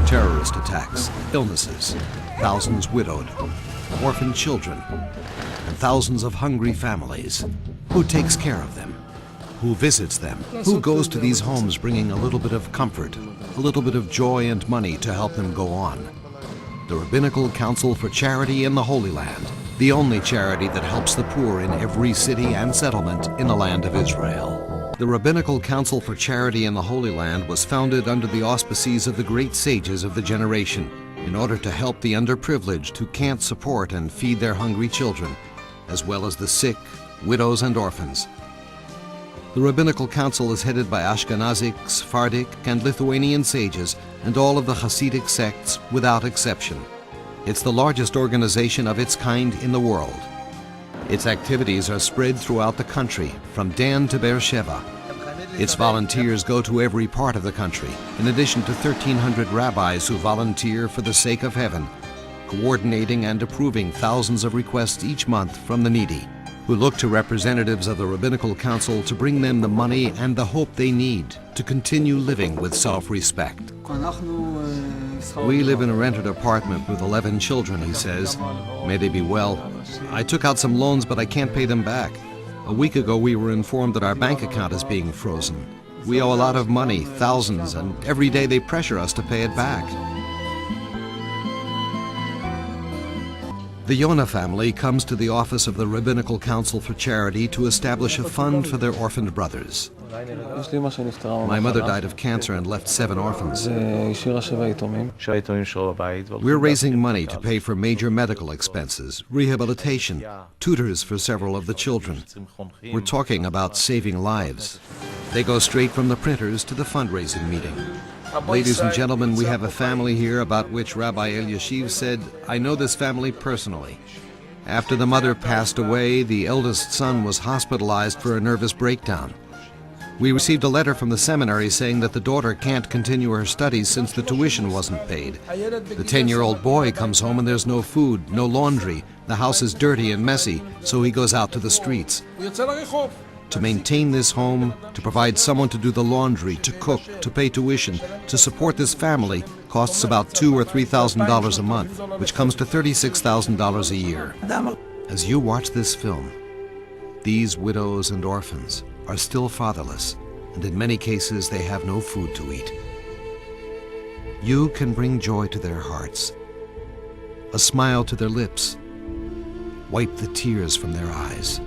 terrorist attacks, illnesses, thousands widowed, orphaned children, and thousands of hungry families. Who takes care of them? Who visits them? Who goes to these homes bringing a little bit of comfort, a little bit of joy and money to help them go on? The Rabbinical Council for Charity in the Holy Land, the only charity that helps the poor in every city and settlement in the land of Israel. The Rabbinical Council for Charity in the Holy Land was founded under the auspices of the great sages of the generation in order to help the underprivileged who can't support and feed their hungry children, as well as the sick, widows and orphans. The Rabbinical Council is headed by Ashkenazic, Sephardic, and Lithuanian sages and all of the Hasidic sects without exception. It's the largest organization of its kind in the world. Its activities are spread throughout the country, from Dan to Beersheba. Its volunteers go to every part of the country, in addition to 1,300 rabbis who volunteer for the sake of heaven, coordinating and approving thousands of requests each month from the needy, who look to representatives of the Rabbinical Council to bring them the money and the hope they need to continue living with self-respect. We live in a rented apartment with 11 children, he says. May they be well. I took out some loans, but I can't pay them back. A week ago, we were informed that our bank account is being frozen. We owe a lot of money, thousands, and every day they pressure us to pay it back. The Yonah family comes to the office of the Rabbinical Council for Charity to establish a fund for their orphaned brothers. My mother died of cancer and left 7 orphans. We're raising money to pay for major medical expenses, rehabilitation, tutors for several of the children. We're talking about saving lives. They go straight from the printers to the fundraising meeting. Ladies and gentlemen, we have a family here about which Rabbi Eliashiv said, "I know this family personally." After the mother passed away, the eldest son was hospitalized for a nervous breakdown. We received a letter from the seminary saying that the daughter can't continue her studies since the tuition wasn't paid. The 10-year-old boy comes home and there's no food, no laundry. The house is dirty and messy, so he goes out to the streets. To maintain this home, to provide someone to do the laundry, to cook, to pay tuition, to support this family costs about $2,000 or $3,000 a month, which comes to $36,000 a year. As you watch this film, these widows and orphans are still fatherless, and in many cases they have no food to eat. You can bring joy to their hearts, a smile to their lips, wipe the tears from their eyes.